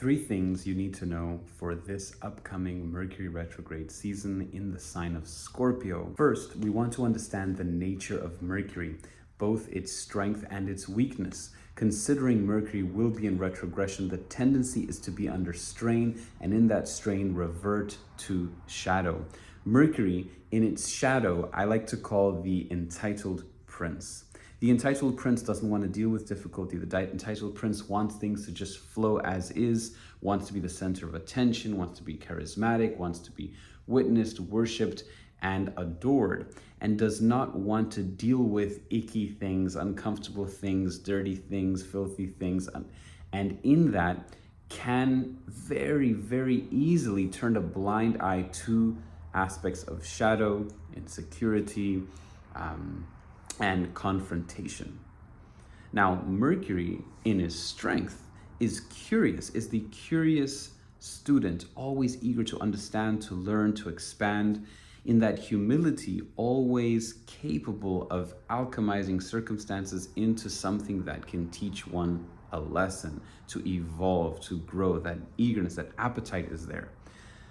Three things you need to know for this upcoming Mercury retrograde season in the sign of Scorpio. First, we want to understand the nature of Mercury, both its strength and its weakness. Considering Mercury will be in retrogression, the tendency is to be under strain, and in that strain, revert to shadow. Mercury, in its shadow, I like to call the entitled prince. The entitled prince doesn't want to deal with difficulty. The entitled prince wants things to just flow as is, wants to be the center of attention, wants to be charismatic, wants to be witnessed, worshipped, and adored, and does not want to deal with icky things, uncomfortable things, dirty things, filthy things, and in that can very, very easily turn a blind eye to aspects of shadow, insecurity, and confrontation. Now, Mercury in his strength is curious, is the curious student, always eager to understand, to learn, to expand. In that humility, always capable of alchemizing circumstances into something that can teach one a lesson, to evolve, to grow. That eagerness, that appetite is there.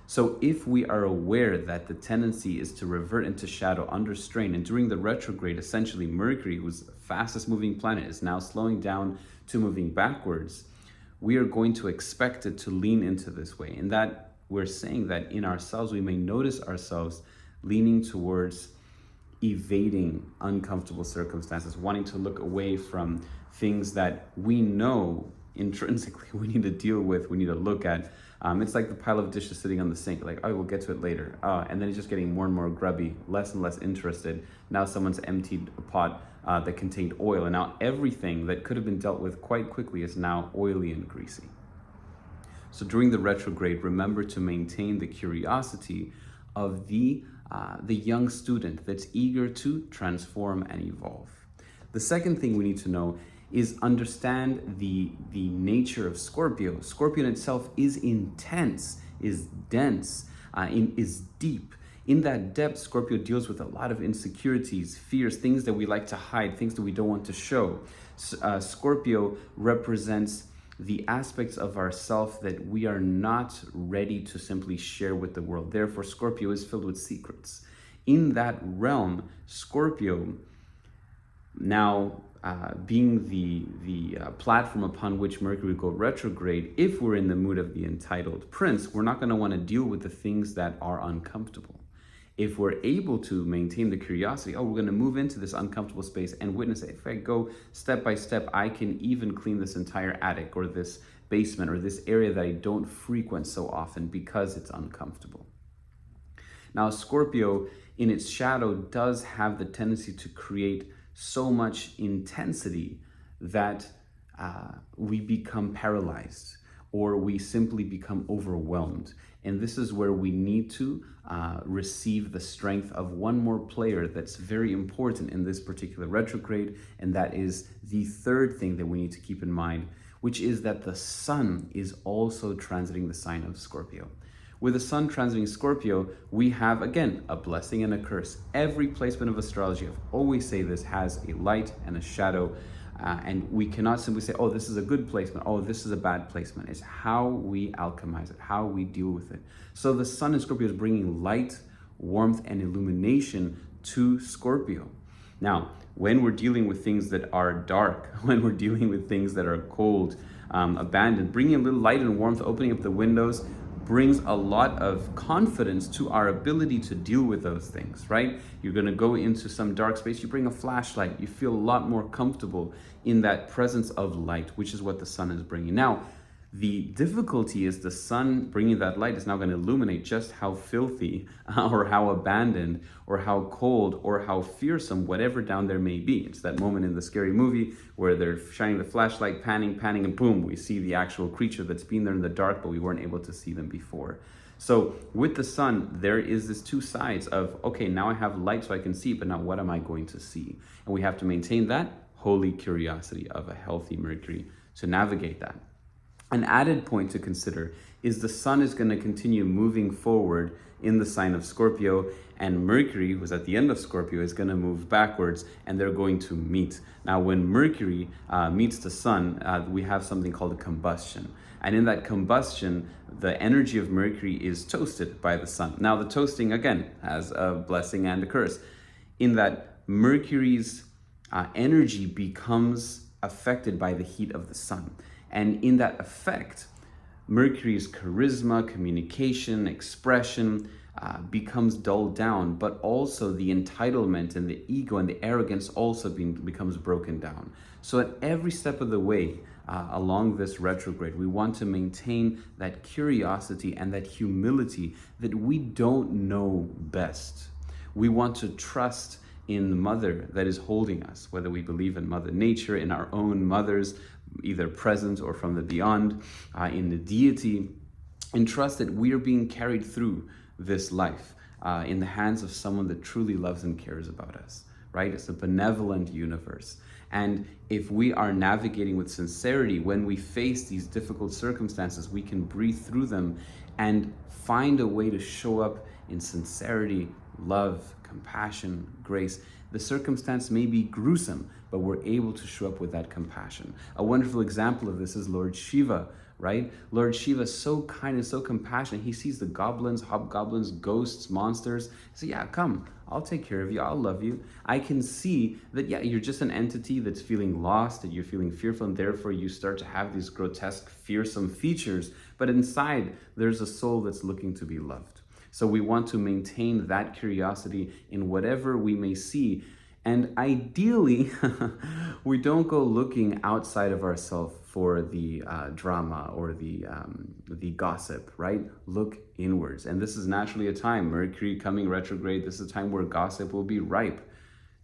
So if we are aware that the tendency is to revert into shadow under strain, and during the retrograde, essentially Mercury, who's the fastest moving planet, is now slowing down to moving backwards, we are going to expect it to lean into this way. And that we're saying that in ourselves, we may notice ourselves leaning towards evading uncomfortable circumstances, wanting to look away from things that we know intrinsically we need to deal with, we need to look at. It's like the pile of dishes sitting on the sink, like, oh, we'll get to it later. And then it's just getting more and more grubby, less and less interested. Now someone's emptied a pot that contained oil, and now everything that could have been dealt with quite quickly is now oily and greasy. So during the retrograde, remember to maintain the curiosity of the young student that's eager to transform and evolve. The second thing we need to know is understand the nature of Scorpio. Scorpio in itself is intense, is dense, is deep. In that depth, Scorpio deals with a lot of insecurities, fears, things that we like to hide, things that we don't want to show. Scorpio represents the aspects of ourself that we are not ready to simply share with the world. Therefore, Scorpio is filled with secrets. In that realm, Scorpio, now being the platform upon which Mercury will go retrograde, if we're in the mood of the entitled prince, we're not going to want to deal with the things that are uncomfortable. If we're able to maintain the curiosity, we're going to move into this uncomfortable space and witness it. If I go step by step, I can even clean this entire attic or this basement or this area that I don't frequent so often because it's uncomfortable. Now, Scorpio in its shadow does have the tendency to create so much intensity that we become paralyzed or we simply become overwhelmed. And this is where we need to receive the strength of one more player that's very important in this particular retrograde, and that is the third thing that we need to keep in mind, which is that the sun is also transiting the sign of Scorpio. With the sun transiting Scorpio, we have, again, a blessing and a curse. Every placement of astrology, I always say this, has a light and a shadow. And we cannot simply say, oh, this is a good placement, oh, this is a bad placement. It's how we alchemize it, how we deal with it. So the sun in Scorpio is bringing light, warmth, and illumination to Scorpio. Now, when we're dealing with things that are dark, when we're dealing with things that are cold, abandoned, bringing a little light and warmth, opening up the windows, brings a lot of confidence to our ability to deal with those things, right? You're going to go into some dark space, you bring a flashlight, you feel a lot more comfortable in that presence of light, which is what the sun is bringing. Now, the difficulty is the sun bringing that light is now going to illuminate just how filthy or how abandoned or how cold or how fearsome whatever down there may be. It's that moment in the scary movie where they're shining the flashlight, panning, and boom, we see the actual creature that's been there in the dark, but we weren't able to see them before. So with the sun, there is this two sides of, okay, now I have light so I can see, but now what am I going to see? And we have to maintain that holy curiosity of a healthy Mercury to navigate that. An added point to consider is the sun is going to continue moving forward in the sign of Scorpio, and Mercury, who's at the end of Scorpio, is going to move backwards, and they're going to meet. Now, when Mercury meets the sun, we have something called a combustion. And in that combustion, the energy of Mercury is toasted by the sun. Now, the toasting, again, has a blessing and a curse, in that Mercury's energy becomes affected by the heat of the sun. And in that effect, Mercury's charisma, communication, expression becomes dulled down, but also the entitlement and the ego and the arrogance also becomes broken down. So at every step of the way along this retrograde, we want to maintain that curiosity and that humility that we don't know best. We want to trust in the mother that is holding us, whether we believe in Mother Nature, in our own mothers, either present or from the beyond, in the deity, and trust that we are being carried through this life in the hands of someone that truly loves and cares about us, right? It's a benevolent universe. And if we are navigating with sincerity, when we face these difficult circumstances, we can breathe through them and find a way to show up in sincerity, love, compassion, grace. The circumstance may be gruesome, but we're able to show up with that compassion. A wonderful example of this is Lord Shiva, right? Lord Shiva is so kind and so compassionate. He sees the goblins, hobgoblins, ghosts, monsters. He says, yeah, come, I'll take care of you. I'll love you. I can see that, yeah, you're just an entity that's feeling lost, that you're feeling fearful, and therefore you start to have these grotesque, fearsome features. But inside, there's a soul that's looking to be loved. So we want to maintain that curiosity in whatever we may see. And ideally, we don't go looking outside of ourselves for the drama or the gossip, right? Look inwards. And this is naturally a time, Mercury coming retrograde, this is a time where gossip will be ripe.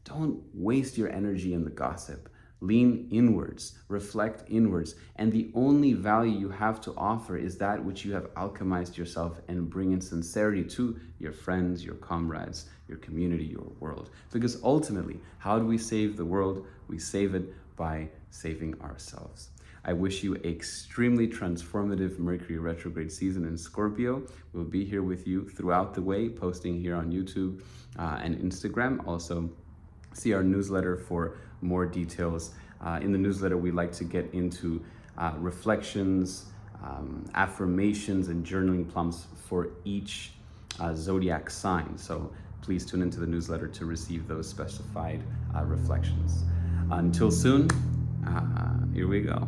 Don't waste your energy in the gossip. Lean inwards, reflect inwards, and the only value you have to offer is that which you have alchemized yourself, and bring in sincerity to your friends, your comrades, your community, your world. Because ultimately, how do we save the world? We save it by saving ourselves. I wish you extremely transformative Mercury retrograde season in Scorpio. We'll be here with you throughout the way, posting here on YouTube and Instagram. Also, see our newsletter for more details. In the newsletter, we like to get into reflections, affirmations, and journaling prompts for each zodiac sign. So please tune into the newsletter to receive those specified reflections. Until soon, here we go.